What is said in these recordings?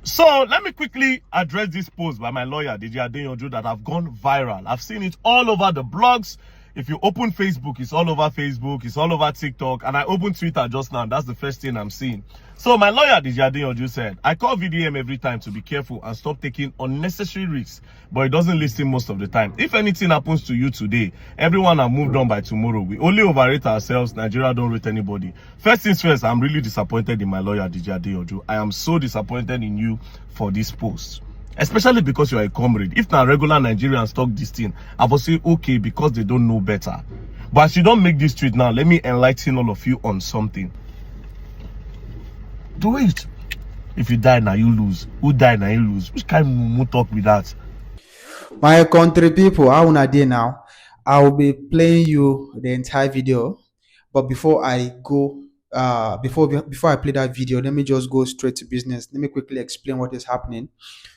So let me quickly address this post by my lawyer, Deji, that have gone viral. I've seen it all over the blogs. If you open Facebook, it's all over Facebook, it's all over TikTok, and I opened Twitter just now. That's the first thing I'm seeing. So my lawyer, Deji, said, I call VDM every time to be careful and stop taking unnecessary risks, but it doesn't listen most of the time. If anything happens to you today, everyone have moved on by tomorrow. We only overrate ourselves. Nigeria don't rate anybody. First things first, I'm really disappointed in my lawyer, Deji. I am so disappointed in you for this post. Especially because you are a comrade. If now regular Nigerians talk this thing, I will say okay because they don't know better. But as you don't make this tweet now, let me enlighten all of you on something. Do it. If you die now, you lose. Who die now, you lose. Which kind of Mumu talk with that? My country people, how una dey now? I will be playing you the entire video, but before I go, before I play that video, let me just go straight to business. Let me quickly explain what is happening.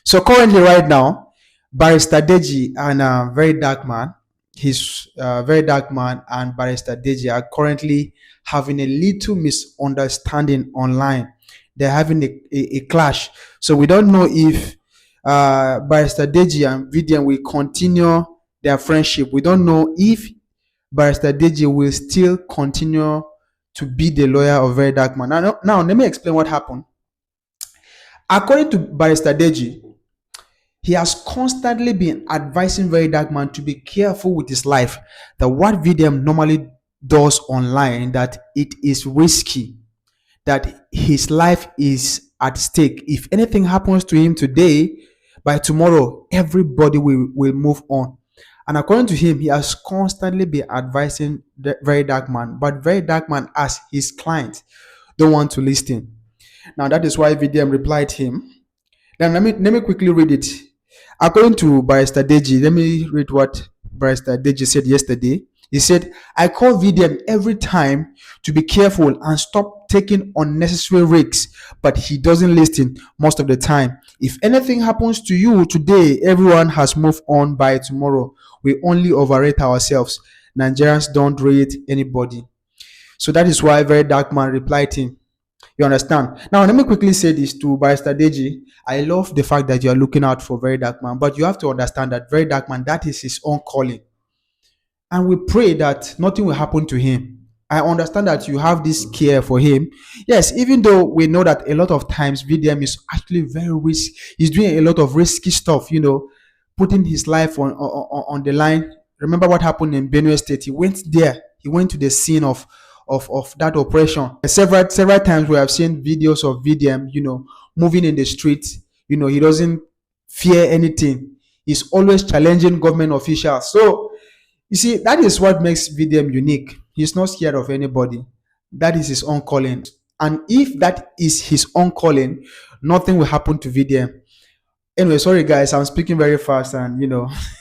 So currently, right now, barrister Deji and very dark man, his very dark man and barrister Deji are currently having a little misunderstanding online. They're having a clash. So we don't know if barrister Deji and VDM will continue their friendship. We don't know if barrister Deji will still continue to be the lawyer of very dark man. Now let me explain what happened. According to barrister Deji, he has constantly been advising very dark man to be careful with his life. That what VDM normally does online, that it is risky, that his life is at stake. If anything happens to him today, by tomorrow, everybody will move on. And according to him, he has constantly been advising the very dark man, but very dark man, as his client, don't want to listen. Now that is why VDM replied him. Then let me quickly read it. According to barrister Deji, let me read what barrister Deji said yesterday. He said, I call VDM every time to be careful and stop taking unnecessary risks, but he doesn't listen most of the time. If anything happens to you today, everyone has moved on by tomorrow. We only overrate ourselves. Nigerians don't rate anybody. So that is why very dark man replied him. You understand? Now, let me quickly say this to barrister Deji. I love the fact that you are looking out for very dark man, but you have to understand that very dark man, that is his own calling. And we pray that nothing will happen to him. I understand that you have this care for him. Yes, even though we know that a lot of times VDM is actually very risky. He's doing a lot of risky stuff, putting his life on the line. Remember what happened in Benue State? He went there. He went to the scene of that operation. Several times we have seen videos of VDM, moving in the streets. He doesn't fear anything. He's always challenging government officials. So you see, that is what makes VDM unique. He's not scared of anybody. That is his own calling. And if that is his own calling, nothing will happen to VDM. Anyway, sorry guys, I'm speaking very fast and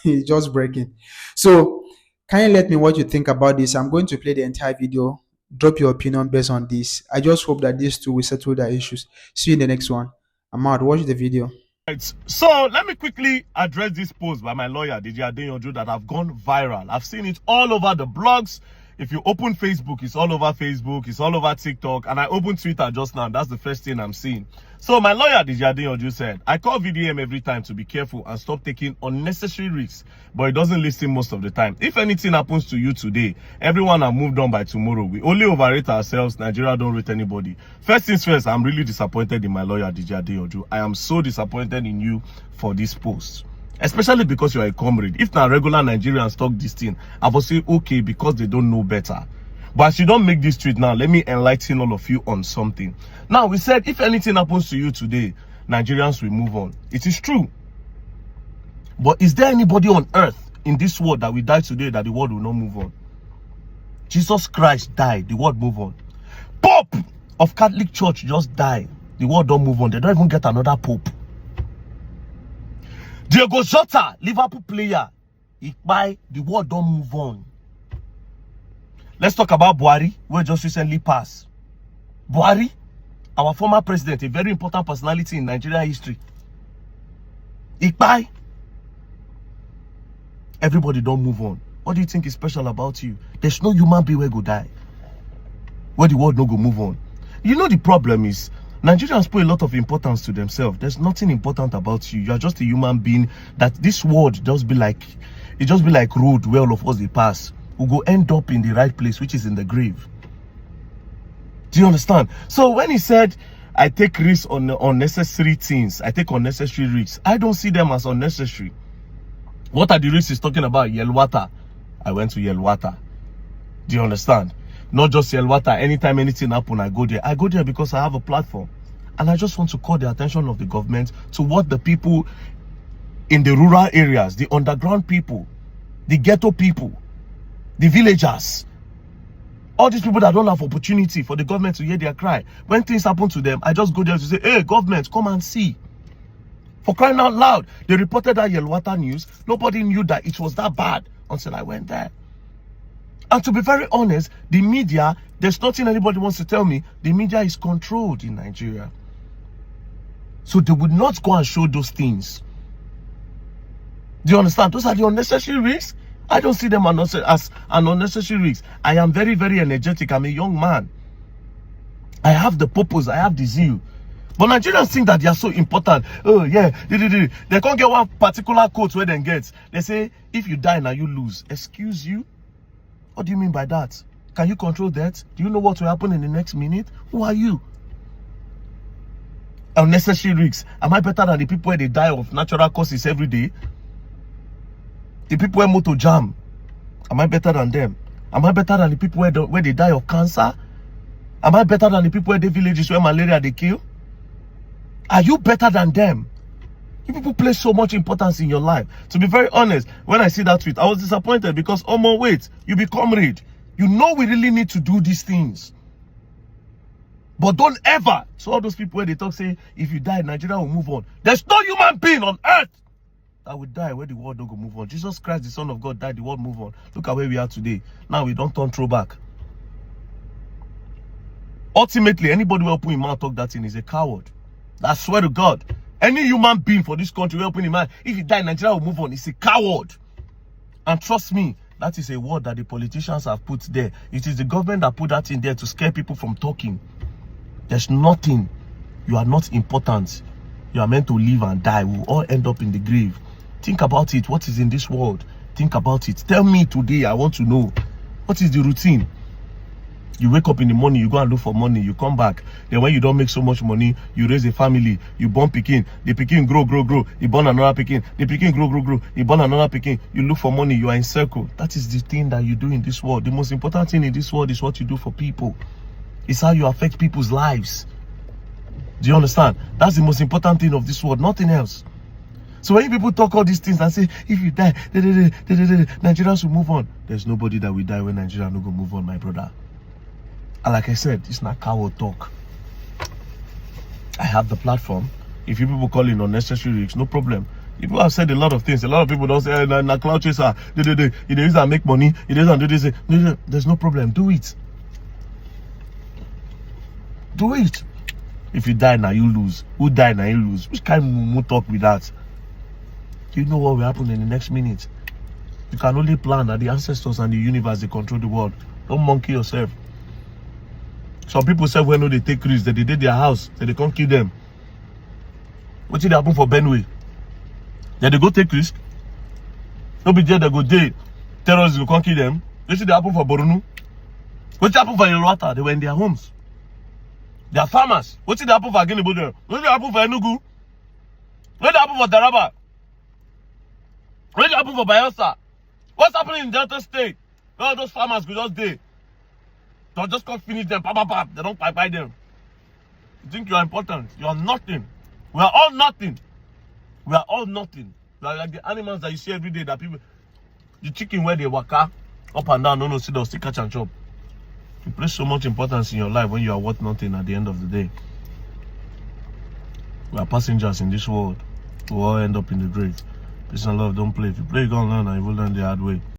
it's just breaking. So can you let me what you think about this? I'm going to play the entire video. Drop your opinion based on this. I just hope that these two will settle their issues. See you in the next one. I'm out. Watch the video. Right. So let me quickly address this post by my lawyer, Deji, that have gone viral. I've seen it all over the blogs. If you open Facebook, it's all over Facebook, it's all over TikTok, and I opened Twitter just now. That's the first thing I'm seeing. So my lawyer, Deji, said, I call VDM every time to be careful and stop taking unnecessary risks, but it doesn't listen most of the time. If anything happens to you today, everyone have moved on by tomorrow. We only overrate ourselves. Nigeria don't rate anybody. First things first, I'm really disappointed in my lawyer, Deji. I am so disappointed in you for this post. Especially because you are a comrade. If now regular Nigerians talk this thing, I will say okay because they don't know better. But as you don't make this tweet now, let me enlighten all of you on something. Now, we said if anything happens to you today, Nigerians will move on. It is true. But is there anybody on earth in this world that will die today that the world will not move on? Jesus Christ died, the world move on. Pope of Catholic Church just died, the world don't move on. They don't even get another pope. Diego Jota, Liverpool player, the world don't move on. Let's talk about Buhari, who just recently passed. Buhari, our former president, a very important personality in Nigeria history. Everybody don't move on. What do you think is special about you? There's no human being where go die, where the world no go move on. You know the problem is, Nigerians put a lot of importance to themselves. There's nothing important about you. You are just a human being that this world just be like, it just be like road where all of us they pass. We go end up in the right place, which is in the grave. Do you understand? So when he said, I take risks on unnecessary things, I take unnecessary risks, I don't see them as unnecessary. What are the risks he's talking about? Yelwata. I went to Yelwata. Do you understand? Not just Yelwata. Anytime anything happen, I go there. I go there because I have a platform. And I just want to call the attention of the government to what the people in the rural areas, the underground people, the ghetto people, the villagers, all these people that don't have opportunity for the government to hear their cry. When things happen to them, I just go there to say, hey, government, come and see. For crying out loud, they reported that Yelwata news. Nobody knew that it was that bad until I went there. And to be very honest, the media, there's nothing anybody wants to tell me. The media is controlled in Nigeria. So they would not go and show those things. Do you understand? Those are the unnecessary risks. I don't see them as an unnecessary risk. I am very, very energetic. I'm a young man. I have the purpose. I have the zeal. But Nigerians think that they are so important. Oh, yeah. They can't get one particular quote where they get. They say, if you die now, you lose. Excuse you? What do you mean by that? Can you control that? Do you know what will happen in the next minute? Who are you? Unnecessary risks. Am I better than the people where they die of natural causes every day? The people where motor jam. Am I better than them? Am I better than the people where they die of cancer? Am I better than the people where the villages where malaria they kill? Are you better than them? You people place so much importance in your life. To be very honest, when I see that tweet, I was disappointed because, oh my wait, you be comrade. You know we really need to do these things. But don't ever. So all those people where they talk say, if you die, Nigeria will move on. There's no human being on earth that will die where the world don't go move on. Jesus Christ, the Son of God, died, the world move on. Look at where we are today. Now we don't turn throwback. Ultimately, anybody who open his mouth talk that thing is a coward. I swear to God. Any human being for this country will open his mouth. If he die, Nigeria will move on. It's a coward. And trust me, that is a word that the politicians have put there. It is the government that put that in there to scare people from talking. There's nothing. You are not important. You are meant to live and die. We will all end up in the grave. Think about it. What is in this world? Think about it. Tell me today. I want to know. What is the routine? You wake up in the morning, you go and look for money, you come back. Then when you don't make so much money, you raise a family, you born pikin, the pikin grow, you born another pikin, the pikin grow, you born another pikin, you look for money, you are in circle. That is the thing that you do in this world. The most important thing in this world is what you do for people. It's how you affect people's lives. Do you understand? That's the most important thing of this world, nothing else. So when people talk all these things and say, if you die, Nigerians will move on. There's nobody that will die when Nigeria no go move on, my brother. And like I said, it's not coward talk. I have the platform. If you people call it unnecessary risks, no problem. People have said a lot of things. A lot of people don't say, na cloud chaser, you use and make money, you use and do this. No, there's no problem. Do it. Do it. If you die now, you lose. Who die now, you lose. Which kind of Mumu talk with that? Do you know what will happen in the next minute? You can only plan that the ancestors and the universe, they control the world. Don't monkey yourself. Some people say when they take risks, that they did their house, that they can't kill them. What did happen for Benway? Then they go take risk. No be there, they go there. Terrorists go can't kill them. What did happen for Borunu? What did happen for Yelwata? They were in their homes. They are farmers. What did happen for Aginibodero? What did happen for Enugu? What did happen for Daraba? What did happen for Bayelsa? What's happening in Delta State? All those farmers go just there. They'll just come finish them. They don't buy them. You think you are important? You are nothing. We are all nothing. We are all nothing. We are like the animals that you see every day that people, the chicken where they waka up and down, no, see they'll still catch and chop. You place so much importance in your life when you are worth nothing at the end of the day. We are passengers in this world. We all end up in the grave. Peace and love, don't play. If you play, you go and learn and you will learn the hard way.